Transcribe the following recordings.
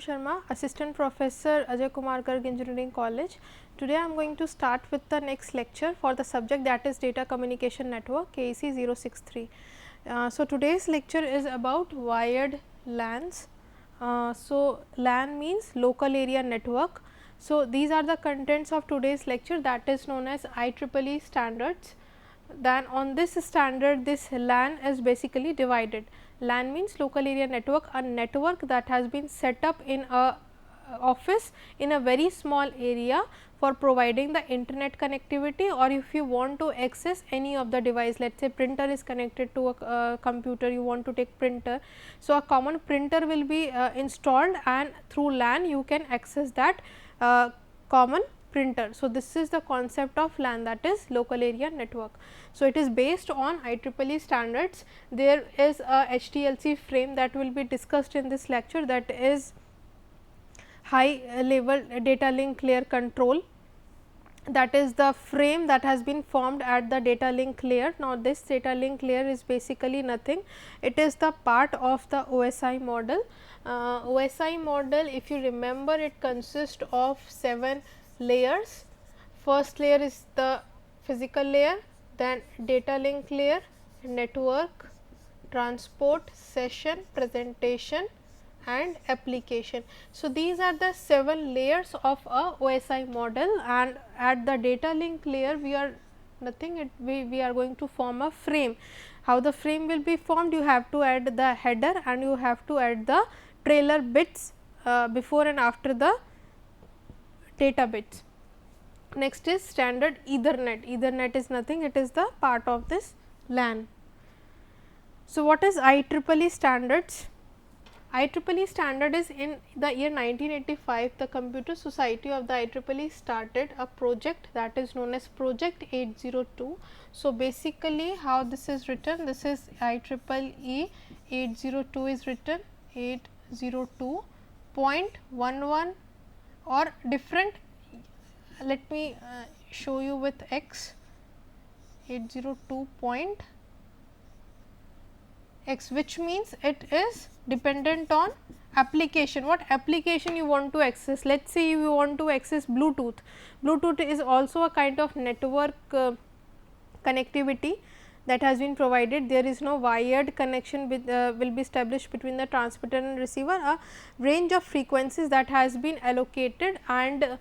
Sharma, Assistant Professor Ajay Kumar Garg Engineering College. Today I am going to start with the next lecture for the subject, that is Data Communication Network KEC 063. So, today's lecture is about wired LANs. LAN means local area network. So, these are the contents of today's lecture, that is known as IEEE standards. Then on this standard, this LAN is basically divided. LAN means local area network, a network that has been set up in a office in a very small area for providing the internet connectivity, or if you want to access any of the device, let us say printer is connected to a computer, you want to take printer. So, a common printer will be installed, and through LAN you can access that common printer. So, this is the concept of LAN, that is local area network. So, it is based on IEEE standards. There is a HDLC frame that will be discussed in this lecture, that is high level data link layer control. That is the frame that has been formed at the data link layer. Now, this data link layer is basically nothing, it is the part of the OSI model. OSI model, if you remember, it consists of 7 layers. First layer is the physical layer, then data link layer, network, transport, session, presentation and application. So, these are the 7 layers of a OSI model, and at the data link layer we are nothing, we are going to form a frame. How the frame will be formed? You have to add the header and you have to add the trailer bits before and after the data bits. Next is standard Ethernet. Ethernet is nothing, it is the part of this LAN. So, what is IEEE standards? IEEE standard is in the year 1985, the Computer Society of the IEEE started a project that is known as Project 802. So, basically how this is written, this is IEEE 802 is written 802.11 or different. Let me show you with X 802.x, which means it is dependent on application. What application you want to access? Let us say you want to access Bluetooth. Bluetooth is also a kind of network connectivity that has been provided. There is no wired connection with will be established between the transmitter and receiver, a range of frequencies that has been allocated, and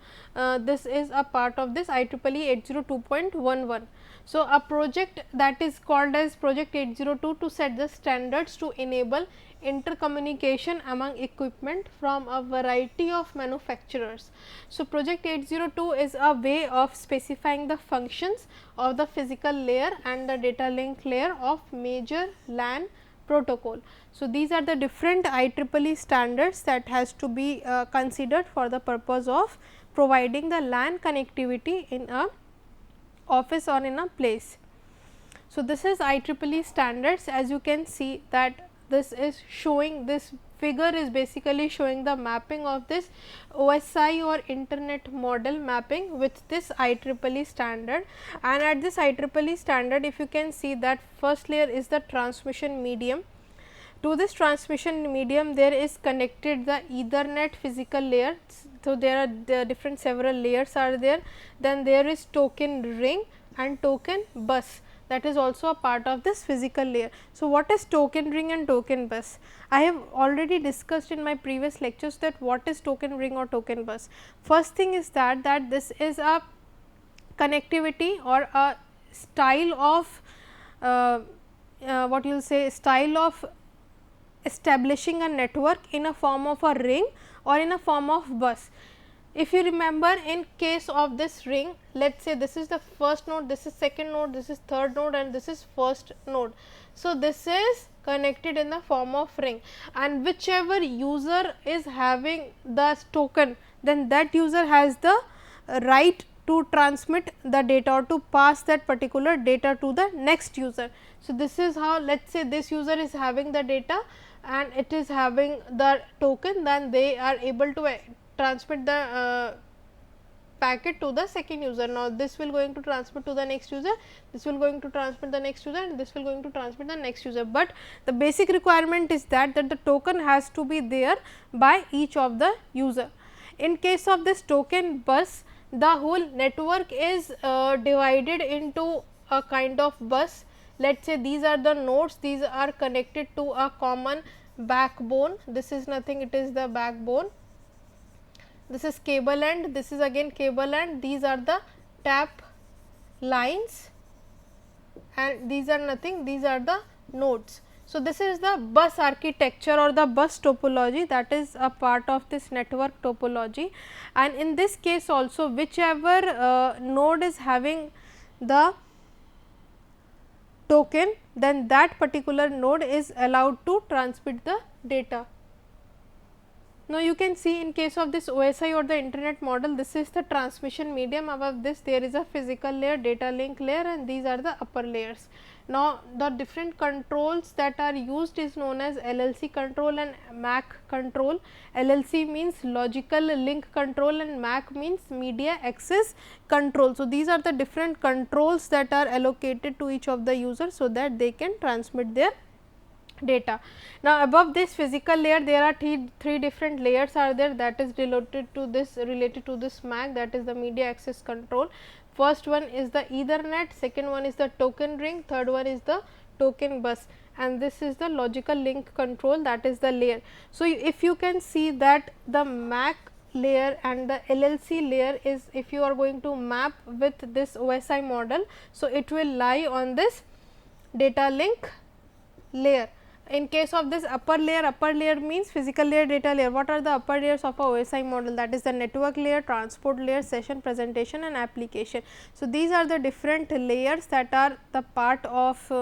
this is a part of this IEEE 802.11. So, a project that is called as Project 802 to set the standards to enable intercommunication among equipment from a variety of manufacturers. So, Project 802 is a way of specifying the functions of the physical layer and the data link layer of major LAN protocol. So, these are the different IEEE standards that has to be considered for the purpose of providing the LAN connectivity in a office or in a place. So, this is IEEE standards. As you can see that this is showing, this figure is basically showing the mapping of this OSI or internet model mapping with this IEEE standard. And at this IEEE standard, if you can see that first layer is the transmission medium. To this transmission medium there is connected the Ethernet physical layer. So, there are different several layers are there. Then there is token ring and token bus, that is also a part of this physical layer. So, what is token ring and token bus? I have already discussed in my previous lectures that what is token ring or token bus. First thing is that this is a connectivity or a style of what you will say, style of establishing a network in a form of a ring or in a form of bus. If you remember, in case of this ring, let us say this is the first node, this is second node, this is third node and this is first node. So, this is connected in the form of ring, and whichever user is having the token, then that user has the right to transmit the data or to pass that particular data to the next user. So, this is how, let us say this user is having the data and it is having the token, then they are able to transmit the packet to the second user. Now, this will going to transmit to the next user, this will going to transmit the next user, and this will going to transmit the next user. But the basic requirement is that the token has to be there by each of the user. In case of this token bus, the whole network is divided into a kind of bus. Let us say these are the nodes, these are connected to a common backbone. This is nothing, it is the backbone. This is cable end, this is again cable end, these are the tap lines, and these are nothing, these are the nodes. So, this is the bus architecture or the bus topology, that is a part of this network topology. And in this case also, whichever node is having the token, then that particular node is allowed to transmit the data. Now, you can see in case of this OSI or the internet model, this is the transmission medium. Above this there is a physical layer, data link layer, and these are the upper layers. Now, the different controls that are used is known as LLC control and MAC control. LLC means logical link control and MAC means media access control. So, these are the different controls that are allocated to each of the users, so that they can transmit their data. Now, above this physical layer there are three different layers are there, that is related to this MAC, that is the media access control. First one is the Ethernet, second one is the token ring, third one is the token bus, and this is the logical link control, that is the layer. So, if you can see that the MAC layer and the LLC layer is, if you are going to map with this OSI model, so it will lie on this data link layer. In case of this upper layer means physical layer, data layer. What are the upper layers of a OSI model? That is the network layer, transport layer, session, presentation, and application. So, these are the different layers that are the part of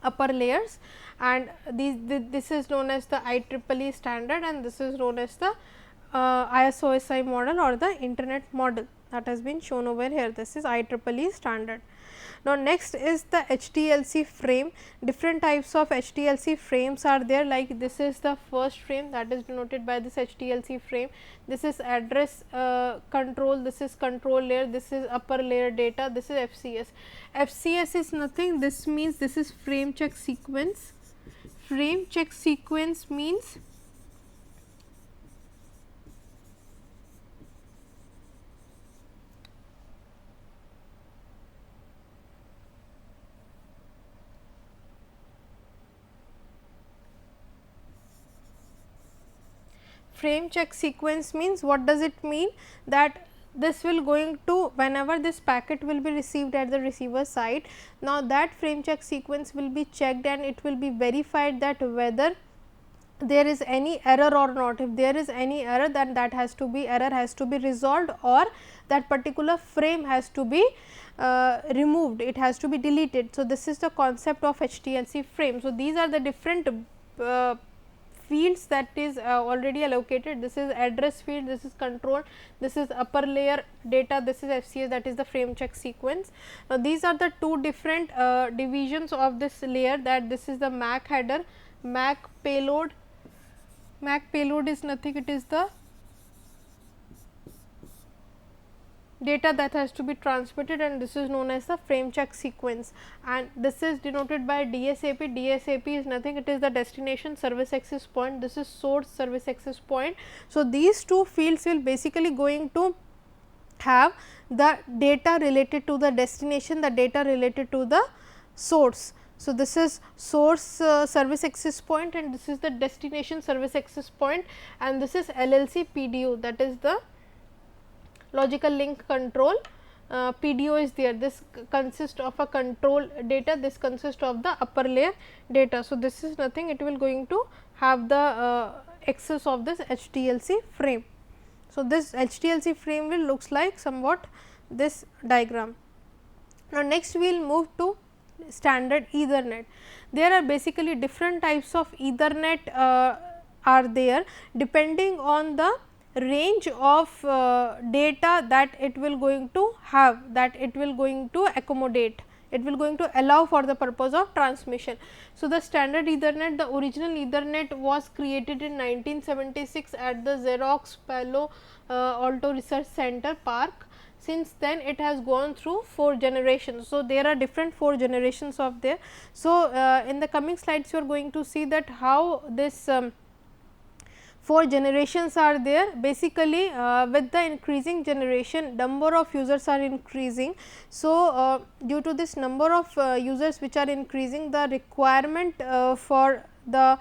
upper layers, and this is known as the IEEE standard, and this is known as the ISO-OSI model or the internet model, that has been shown over here. This is IEEE standard. Now, next is the HDLC frame. Different types of HDLC frames are there, like this is the first frame, that is denoted by this HDLC frame. This is address control, this is control layer, this is upper layer data, this is FCS. FCS is nothing, this means this is frame check sequence. Frame check sequence means frame check sequence means, what does it mean? That this will going to, whenever this packet will be received at the receiver side, now that frame check sequence will be checked and it will be verified that whether there is any error or not. If there is any error, then that error has to be resolved, or that particular frame has to be removed, it has to be deleted. So, this is the concept of HDLC frame. So, these are the different fields that is already allocated. This is address field, this is control, this is upper layer data, this is FCS, that is the frame check sequence. Now, these are the two different divisions of this layer, that this is the MAC header, MAC payload. MAC payload is nothing, it is the data that has to be transmitted, and this is known as the frame check sequence, and this is denoted by DSAP. DSAP is nothing, it is the destination service access point, this is source service access point. So, these two fields will basically going to have the data related to the destination, the data related to the source. So, this is source service access point and this is the destination service access point, and this is LLC PDO, that is the logical link control. PDO is there, this consists of a control data, this consists of the upper layer data. So, this is nothing, it will going to have the access of this HDLC frame. So, this HDLC frame will looks like somewhat this diagram. Now, next we will move to standard Ethernet. There are basically different types of Ethernet are there, depending on the range of data that it will going to have, that it will going to accommodate. it will going to allow for the purpose of transmission. So, the standard Ethernet, the original Ethernet was created in 1976 at the Xerox Palo Alto Research Center Park. Since then it has gone through 4 generations. So, there are different 4 generations of there. So, in the coming slides you are going to see that how this 4 generations are there. Basically, with the increasing generation, number of users are increasing. So, due to this number of users which are increasing, the requirement for the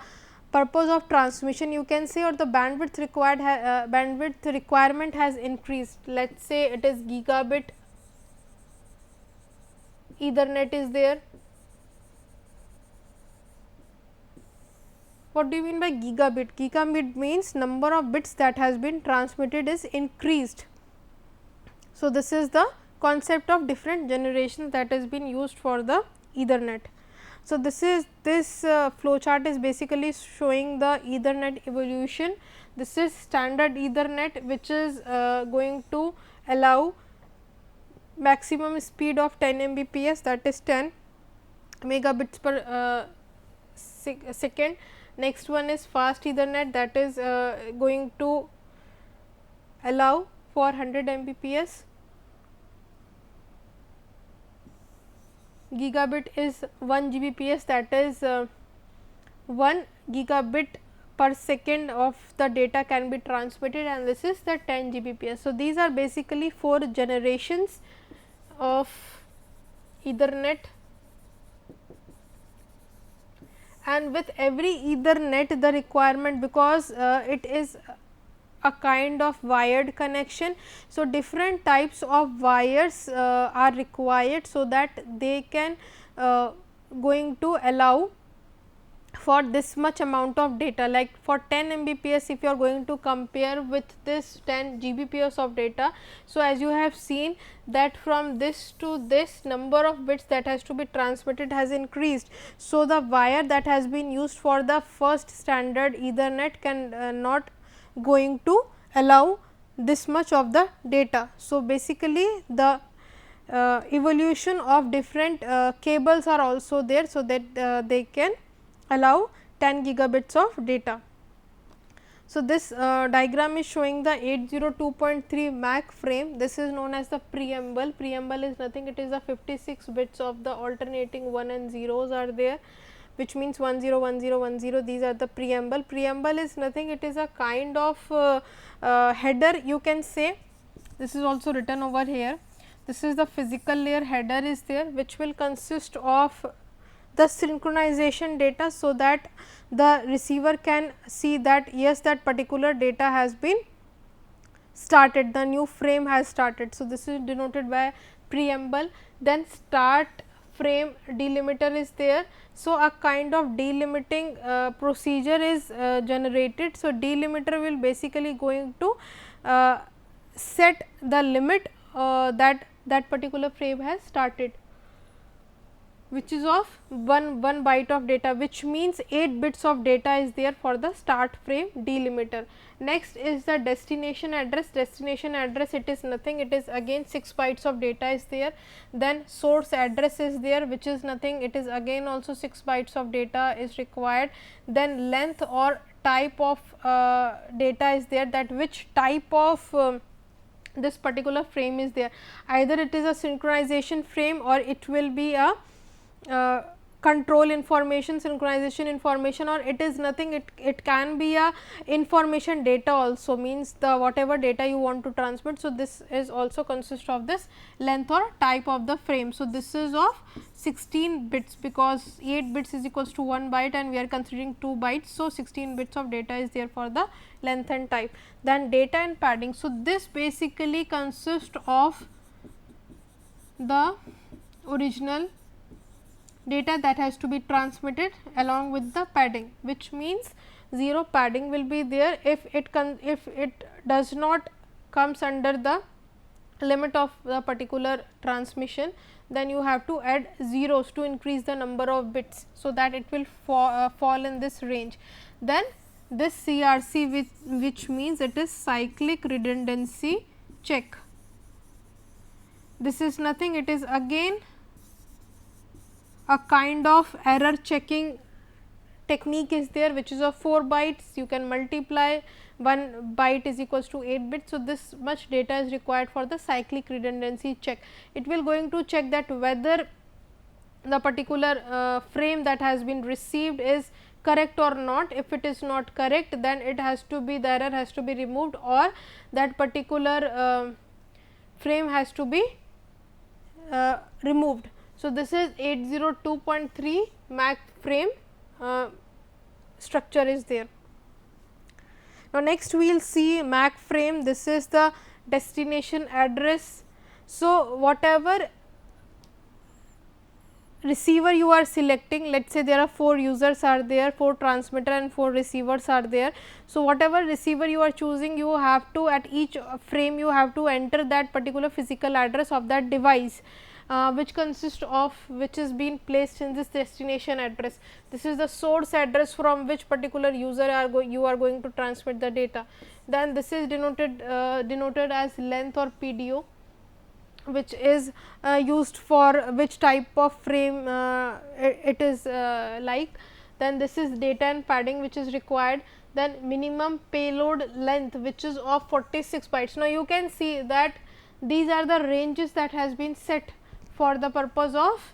purpose of transmission, you can say, or the bandwidth required bandwidth requirement has increased. Let us say it is gigabit Ethernet is there. What do you mean by gigabit? Gigabit means number of bits that has been transmitted is increased. So, this is the concept of different generations that has been used for the Ethernet. So, this flow chart is basically showing the Ethernet evolution. This is standard Ethernet, which is going to allow maximum speed of 10 Mbps, that is 10 megabits per second. Next one is fast Ethernet, that is going to allow for 100 Mbps. Gigabit is 1 Gbps, that is 1 gigabit per second of the data can be transmitted, and this is the 10 Gbps. So, these are basically 4 generations of Ethernet, and with every Ethernet the requirement, because it is a kind of wired connection. So, different types of wires are required, so that they can going to allow for this much amount of data. Like for 10 Mbps, if you are going to compare with this 10 Gbps of data. So, as you have seen that from this to this, number of bits that has to be transmitted has increased. So, the wire that has been used for the first standard Ethernet can not going to allow this much of the data. So, basically the evolution of different cables are also there, so that they can allow 10 gigabits of data. So, this diagram is showing the 802.3 MAC frame. This is known as the preamble. Preamble is nothing, it is the 56 bits of the alternating 1 and zeros are there, which means 10 10 10. These are the preamble. Preamble is nothing, it is a kind of header, you can say. This is also written over here. This is the physical layer, header is there, which will consist of the synchronization data, so that the receiver can see that yes, that particular data has been started, the new frame has started. So, this is denoted by preamble. Then start frame delimiter is there. So, a kind of delimiting procedure is generated. So, delimiter will basically going to set the limit that particular frame has started, which is of 1 byte of data, which means 8 bits of data is there for the start frame delimiter. Next is the destination address. Destination address, it is nothing, it is again 6 bytes of data is there. Then source address is there, which is nothing, it is again also 6 bytes of data is required. Then length or type of data is there, that which type of this particular frame is there. Either it is a synchronization frame, or it will be a control information, synchronization information, or it is nothing, it can be a information data also, means the whatever data you want to transmit. So, this is also consist of this length or type of the frame. So, this is of 16 bits, because 8 bits is equals to 1 byte and we are considering 2 bytes. So, 16 bits of data is there for the length and type. Then data and padding. So, this basically consists of the original data that has to be transmitted along with the padding, which means 0 padding will be there. If it does not comes under the limit of the particular transmission, then you have to add zeros to increase the number of bits, so that it will fall in this range. Then this CRC, which means it is cyclic redundancy check. This is nothing, it is again a kind of error checking technique is there, which is of 4 bytes. You can multiply 1 byte is equals to 8 bits. So, this much data is required for the cyclic redundancy check. It will going to check that whether the particular frame that has been received is correct or not. If it is not correct, then it has to be, the error has to be removed, or that particular frame has to be removed. So, this is 802.3 MAC frame structure is there. Now, next we will see MAC frame. This is the destination address. So, whatever receiver you are selecting, let us say there are 4 users are there, 4 transmitter and 4 receivers are there. So, whatever receiver you are choosing, you have to at each frame you have to enter that particular physical address of that device, which consists of, which is being placed in this destination address. This is the source address from which particular user you are going to transmit the data. Then this is denoted as length or PDO, which is used for which type of frame it is like. Then this is data and padding which is required. Then minimum payload length, which is of 46 bytes. Now, you can see that these are the ranges that has been set for the purpose of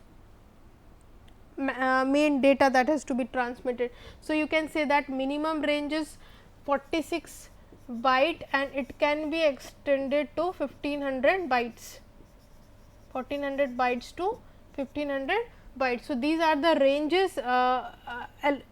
main data that has to be transmitted. So, you can say that minimum range is 46 byte and it can be extended to 1500 bytes. 1400 bytes to 1500 bytes. So, these are the ranges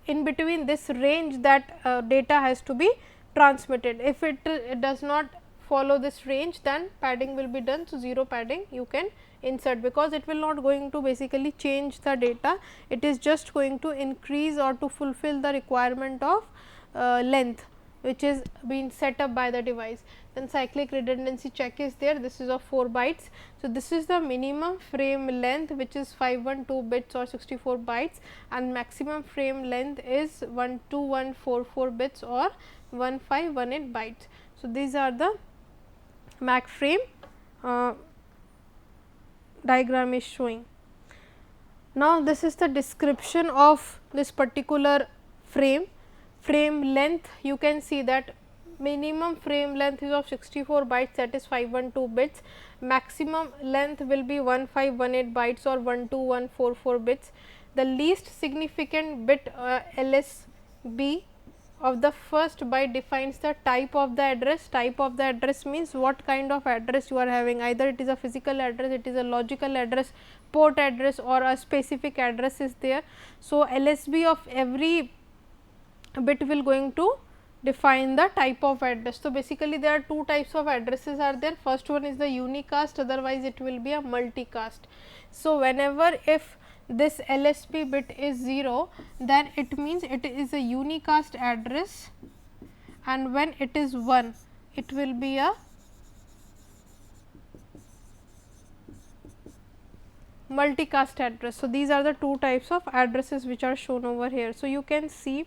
in between this range that data has to be transmitted. If it does not follow this range, then padding will be done. So, 0 padding you can insert, because it will not going to basically change the data, it is just going to increase or to fulfill the requirement of length which is being set up by the device. Then cyclic redundancy check is there, this is of 4 bytes. So, this is the minimum frame length, which is 512 bits or 64 bytes, and maximum frame length is 12144 bits or 1518 bytes. So, these are the MAC frame diagram is showing. Now, this is the description of this particular frame. Frame length, you can see that minimum frame length is of 64 bytes, that is 512 bits. Maximum length will be 1518 bytes or 12144 bits. The least significant bit LSB of the first byte defines the type of the address. Type of the address means what kind of address you are having, either it is a physical address, it is a logical address, port address, or a specific address is there. So, LSB of every bit will going to define the type of address. So, basically there are 2 types of addresses are there. First one is the unicast, otherwise it will be a multicast. So, whenever if this LSB bit is 0, then it means it is a unicast address, and when it is 1, it will be a multicast address. So, these are the 2 types of addresses which are shown over here. So, you can see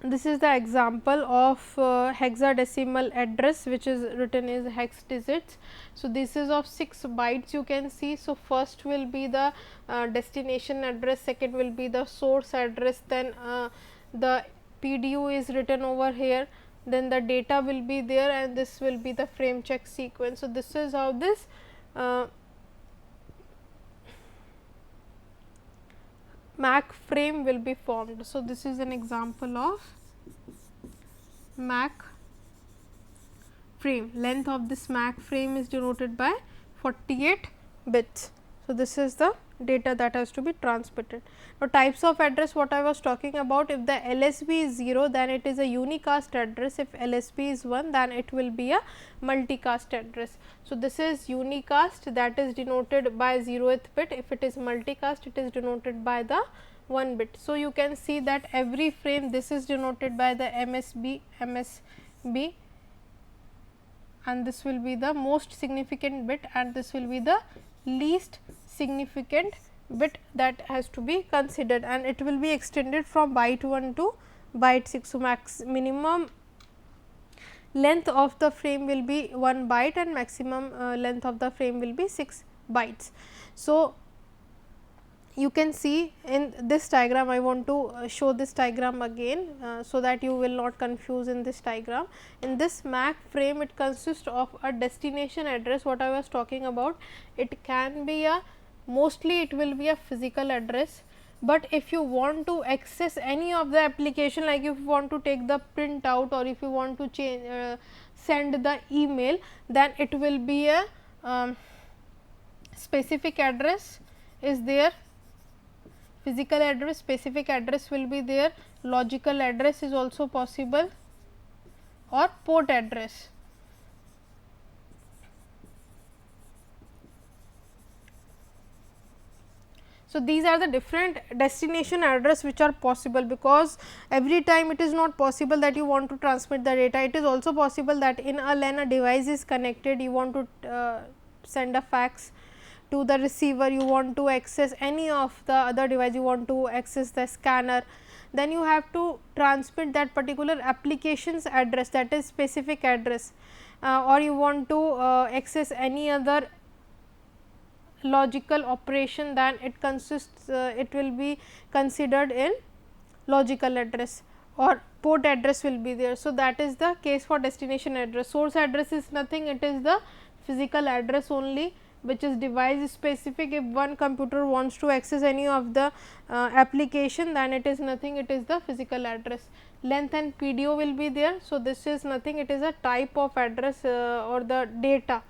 this is the example of hexadecimal address, which is written as hex digits. So, this is of 6 bytes you can see. So, first will be the destination address, second will be the source address, then the PDU is written over here, then the data will be there, and this will be the frame check sequence. So, this is how this MAC frame will be formed. So, this is an example of MAC frame. Length of this MAC frame is denoted by 48 bits. So, this is the data that has to be transmitted. Now, types of address, what I was talking about, if the LSB is 0, then it is a unicast address. If LSB is 1, then it will be a multicast address. So, this is unicast, that is denoted by 0th bit. If it is multicast, it is denoted by the 1 bit. So, you can see that every frame, this is denoted by the MSB, and this will be the most significant bit, and this will be the least significant bit that has to be considered, and it will be extended from byte 1 to byte 6. So, minimum length of the frame will be 1 byte and maximum length of the frame will be 6 bytes. So, you can see in this diagram. I want to show this diagram again, so that you will not confuse in this diagram. In this MAC frame, it consists of a destination address, what I was talking about. It can be a, mostly it will be a physical address, but if you want to access any of the application, like if you want to take the printout or if you want to change send the email, then it will be a specific address is there, physical address, specific address will be there, logical address is also possible, or port address. So, these are the different destination address which are possible, because every time it is not possible that you want to transmit the data. It is also possible that in a LAN a device is connected, you want to send a fax to the receiver, you want to access any of the other device, you want to access the scanner, then you have to transmit that particular application's address, that is specific address, or you want to access any other logical operation, then it consists it will be considered in logical address, or port address will be there. So, that is the case for destination address. Source address is nothing, it is the physical address only, which is device specific. If one computer wants to access any of the application, then it is nothing, it is the physical address. Length and PDO will be there. So, this is nothing, it is a type of address or the data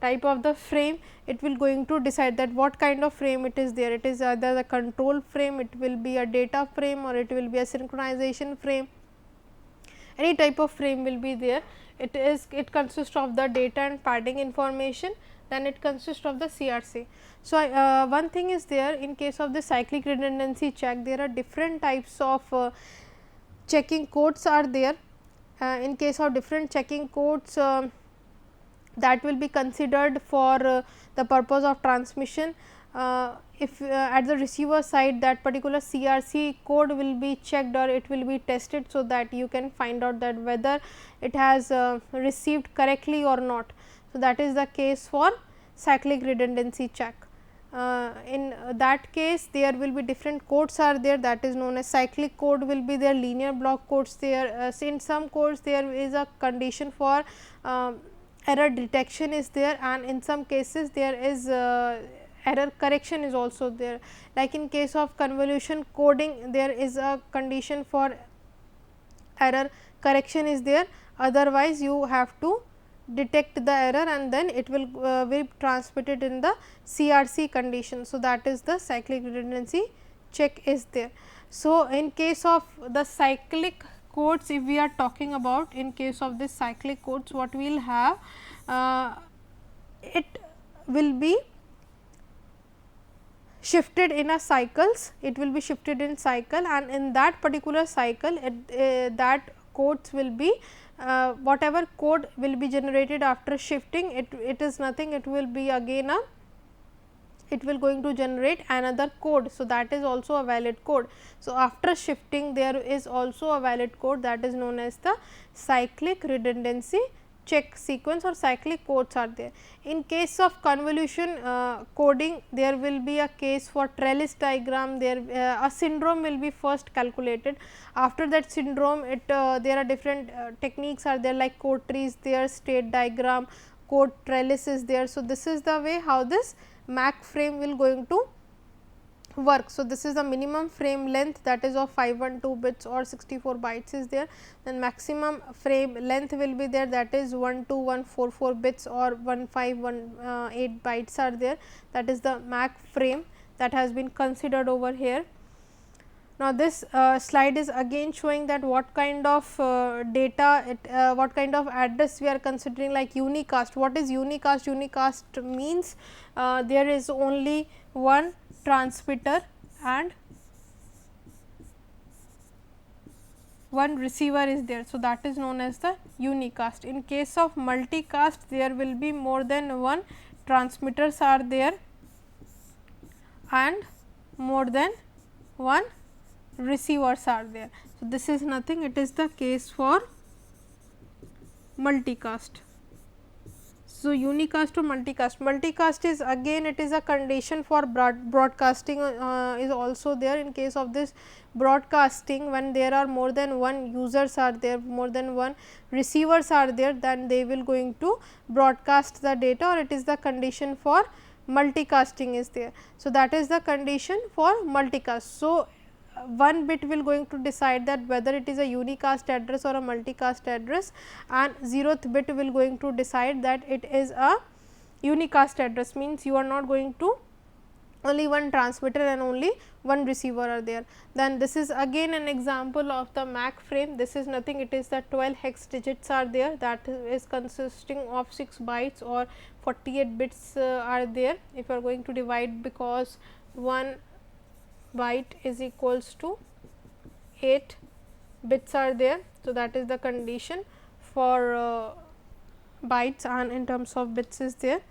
type of the frame. It will going to decide that what kind of frame it is there. It is either the control frame, it will be a data frame, or it will be a synchronization frame. Any type of frame will be there. It consists of the data and padding information, then it consists of the CRC. So, one thing is there, in case of the cyclic redundancy check, there are different types of checking codes are there. In case of different checking codes, that will be considered for the purpose of transmission. If at the receiver side, that particular CRC code will be checked or it will be tested, so that you can find out that whether it has received correctly or not. So, that is the case for cyclic redundancy check. In that case, there will be different codes are there, that is known as cyclic code will be there, linear block codes there. In some codes there is a condition for error detection is there, and in some cases there is error correction is also there. Like in case of convolution coding, there is a condition for error correction is there, otherwise you have to detect the error and then it will be transmitted in the CRC condition. So, that is the cyclic redundancy check is there. So, in case of the cyclic codes, if we are talking about, in case of this cyclic codes, what we will have, it will be shifted in a cycles, it will be shifted in cycle, and in that particular cycle that codes will be whatever code will be generated after shifting, it is nothing, it will be again a, it will going to generate another code. So, that is also a valid code. So, after shifting there is also a valid code, that is known as the cyclic redundancy check sequence, or cyclic codes are there. In case of convolution coding, there will be a case for trellis diagram, there a syndrome will be first calculated. After that syndrome, there are different techniques are there, like code trees there, state diagram, code trellis is there. So, this is the way how this MAC frame will going to work. So, this is the minimum frame length, that is of 512 bits or 64 bytes is there, then maximum frame length will be there, that is 12144 bits or 1518 bytes are there, that is the MAC frame that has been considered over here. Now, this slide is again showing that what kind of data, what kind of address we are considering, like unicast. What is unicast? Unicast means there is only one transmitter and one receiver is there. So, that is known as the unicast. In case of multicast, there will be more than one transmitters are there and more than one receivers are there. So, this is nothing, it is the case for multicast. So, unicast to multicast. Multicast is again it is a condition for broadcasting is also there. In case of this broadcasting, when there are more than one users are there, more than one receivers are there, then they will going to broadcast the data, or it is the condition for multicasting is there. So, that is the condition for multicast. So, one bit will going to decide that whether it is a unicast address or a multicast address, and 0th bit will going to decide that it is a unicast address, means you are not going to only one transmitter and only one receiver are there. Then this is again an example of the MAC frame. This is nothing, it is the 12 hex digits are there, that is consisting of 6 bytes or 48 bits are there. If you are going to divide, because 1 byte is equals to 8 bits are there. So, that is the condition for bytes, and in terms of bits is there.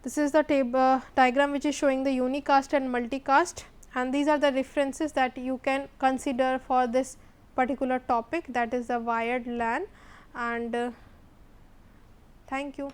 This is the table diagram which is showing the unicast and multicast, and these are the references that you can consider for this particular topic, that is the wired LAN. And thank you.